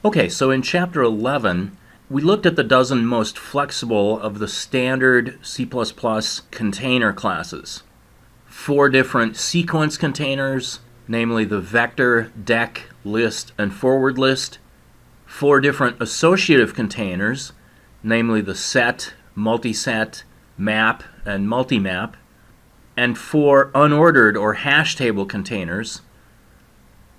Okay, so in Chapter 11, we looked at the dozen most flexible of the standard C++ container classes. 4 different sequence containers, namely the vector, dec, list, and forward list. 4 different associative containers, namely the set, multiset, map, and multimap. And 4 unordered or hash table containers,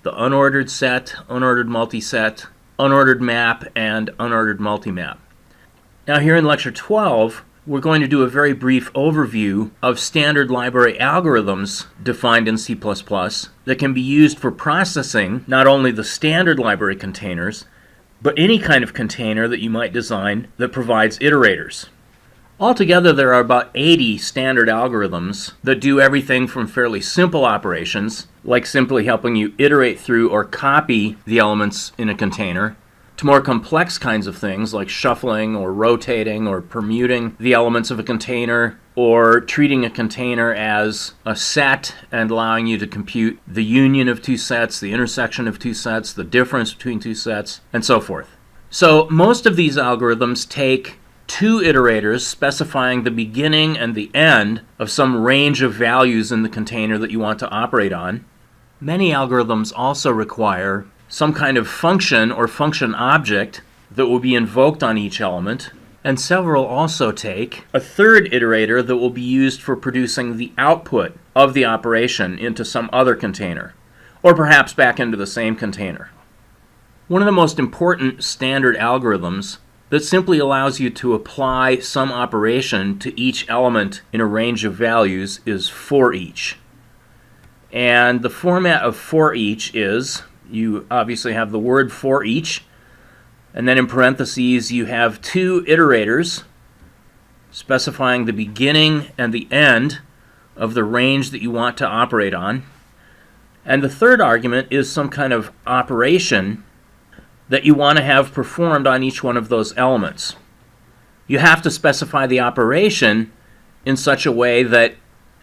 the unordered set, unordered multiset, unordered map, and unordered multimap. Now here in Lecture 12, we're going to do a very brief overview of standard library algorithms defined in C++ that can be used for processing not only the standard library containers, but any kind of container that you might design that provides iterators. Altogether, there are about 80 standard algorithms that do everything from fairly simple operations, like simply helping you iterate through or copy the elements in a container, to more complex kinds of things like shuffling or rotating or permuting the elements of a container, or treating a container as a set and allowing you to compute the union of 2 sets, the intersection of 2 sets, the difference between 2 sets, and so forth. So most of these algorithms take 2 iterators specifying the beginning and the end of some range of values in the container that you want to operate on. Many algorithms also require some kind of function or function object that will be invoked on each element, and several also take a 3rd iterator that will be used for producing the output of the operation into some other container, or perhaps back into the same container. One of the most important standard algorithms that simply allows you to apply some operation to each element in a range of values is for each. And the format of for each is, you obviously have the word for each, and then in parentheses you have 2 iterators specifying the beginning and the end of the range that you want to operate on. And the 3rd argument is some kind of operation that you want to have performed on each one of those elements. You have to specify the operation in such a way that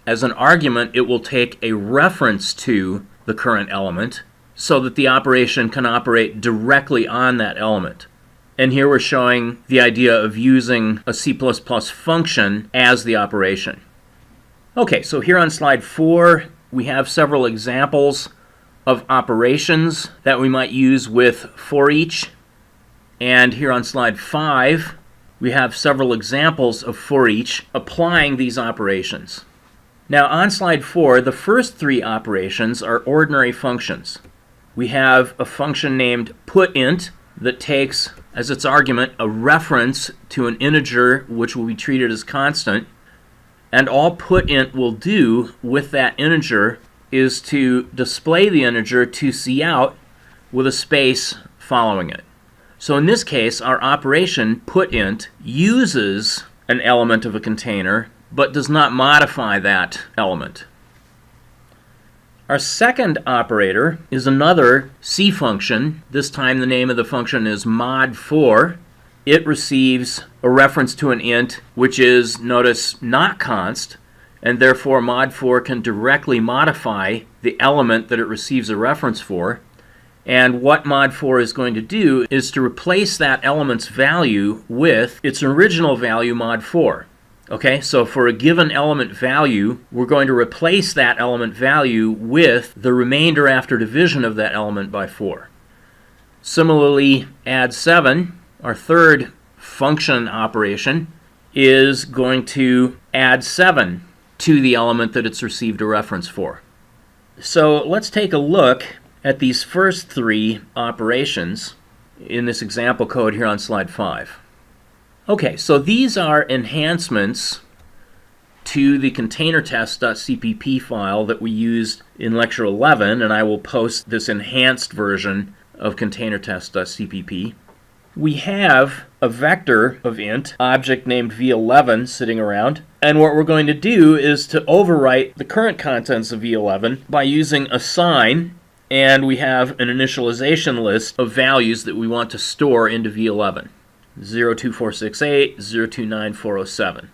as an argument it will take a reference to the current element so that the operation can operate directly on that element. And here we're showing the idea of using a C++ function as the operation. Okay, so here on slide 4 we have several examples of operations that we might use with for each. And here on slide 5, we have several examples of for each applying these operations. Now on slide 4, the first 3 operations are ordinary functions. We have a function named putInt that takes as its argument a reference to an integer which will be treated as constant, and all putInt will do with that integer is to display the integer to cout with a space following it. So in this case, our operation putInt uses an element of a container but does not modify that element. Our second operator is another C function. This time the name of the function is mod4. It receives a reference to an int which is, notice, not const, and therefore mod4 can directly modify the element that it receives a reference for. And what mod4 is going to do is to replace that element's value with its original value mod4. Okay, so for a given element value, we're going to replace that element value with the remainder after division of that element by 4. Similarly, add7, our third function operation, is going to add 7 to the element that it's received a reference for. So let's take a look at these first 3 operations in this example code here on slide 5. Okay, so these are enhancements to the containertest.cpp file that we used in lecture 11, and I will post this enhanced version of containertest.cpp. We have a vector of int, object named v11, sitting around, and what we're going to do is to overwrite the current contents of v11 by using assign, and we have an initialization list of values that we want to store into v11. 02468, 029407.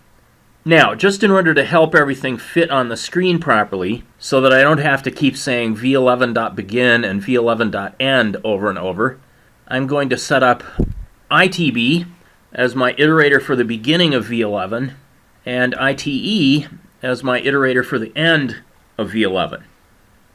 Now, just in order to help everything fit on the screen properly, so that I don't have to keep saying v11.begin and v11.end over and over, I'm going to set up ITB as my iterator for the beginning of V11 and ITE as my iterator for the end of V11.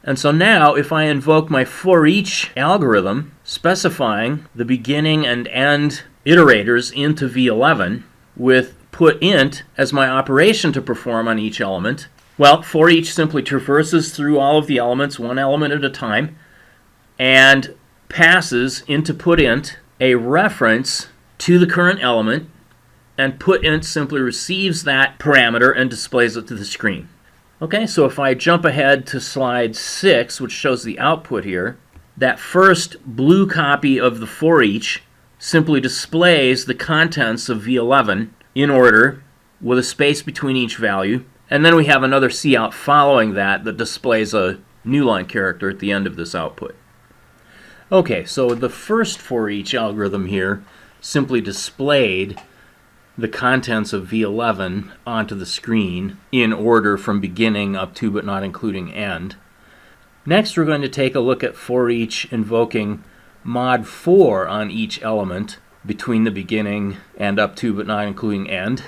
And so now if I invoke my for each algorithm specifying the beginning and end iterators into V11 with put int as my operation to perform on each element, well, for each simply traverses through all of the elements one element at a time and passes into put int a reference to the current element, and put int simply receives that parameter and displays it to the screen. Okay, so if I jump ahead to slide 6, which shows the output here, that first blue copy of the for each simply displays the contents of V11 in order with a space between each value, and then we have another cout following that displays a new line character at the end of this output. Okay, so the first for each algorithm here simply displayed the contents of V11 onto the screen in order from beginning up to but not including end. Next we're going to take a look at for each invoking mod 4 on each element between the beginning and up to but not including end.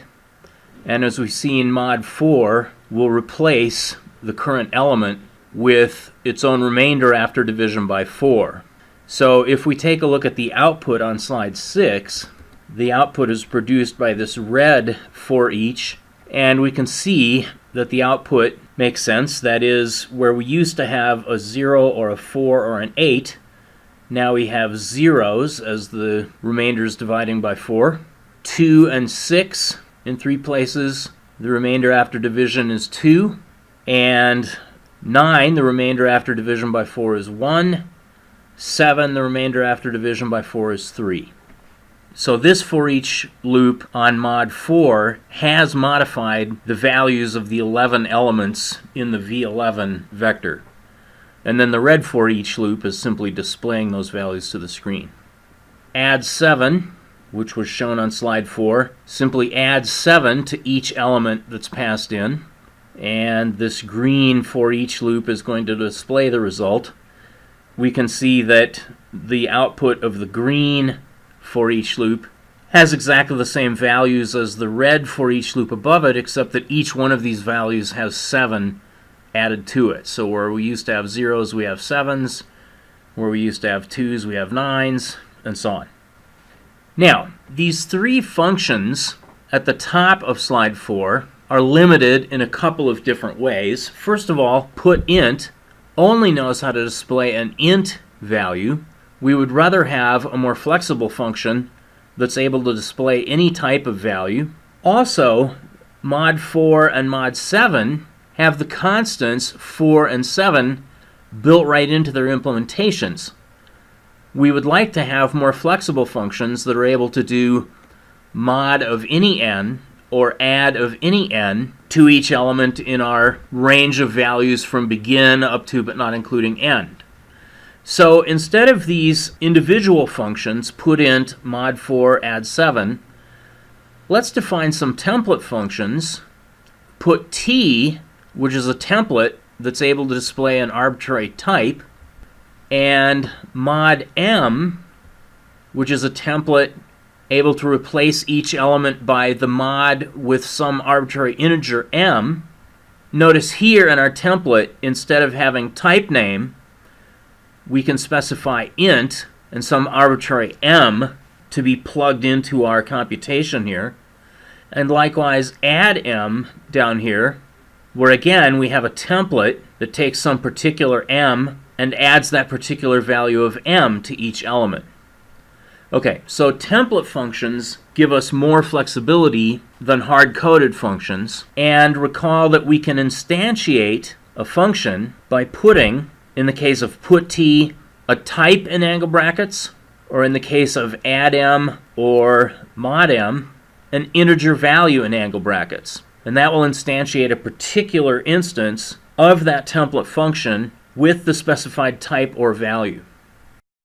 And as we've seen, mod 4 will replace the current element with its own remainder after division by 4. So if we take a look at the output on slide 6, the output is produced by this red for each, and we can see that the output makes sense. That is, where we used to have a 0 or a 4 or an 8, now we have zeros as the remainders dividing by 4. 2 and 6 in 3 places, the remainder after division is 2. And 9, the remainder after division by 4 is 1. 7, the remainder after division by 4 is 3. So this for each loop on mod 4 has modified the values of the 11 elements in the V11 vector. And then the red for each loop is simply displaying those values to the screen. Add 7, which was shown on slide 4, simply adds 7 to each element that's passed in. And this green for each loop is going to display the result. We can see that the output of the green for each loop has exactly the same values as the red for each loop above it, except that each one of these values has 7 added to it. So where we used to have zeros, we have 7s. Where we used to have 2s, we have 9s, and so on. Now, these 3 functions at the top of slide 4 are limited in a couple of different ways. First of all, put int only knows how to display an int value. We would rather have a more flexible function that's able to display any type of value. Also, mod 4 and mod 7 have the constants 4 and 7 built right into their implementations. We would like to have more flexible functions that are able to do mod of any n or add of any n to each element in our range of values from begin up to but not including end. So instead of these individual functions, put int, mod 4, add 7, let's define some template functions. Put t, which is a template that's able to display an arbitrary type, and mod m, which is a template able to replace each element by the mod with some arbitrary integer m. Notice here in our template, instead of having type name, we can specify int and some arbitrary m to be plugged into our computation here. And likewise, add m down here, where again we have a template that takes some particular m and adds that particular value of m to each element. Okay, so template functions give us more flexibility than hard-coded functions, and recall that we can instantiate a function by putting, in the case of put t, a type in angle brackets, or in the case of add m or mod m, an integer value in angle brackets. And that will instantiate a particular instance of that template function with the specified type or value.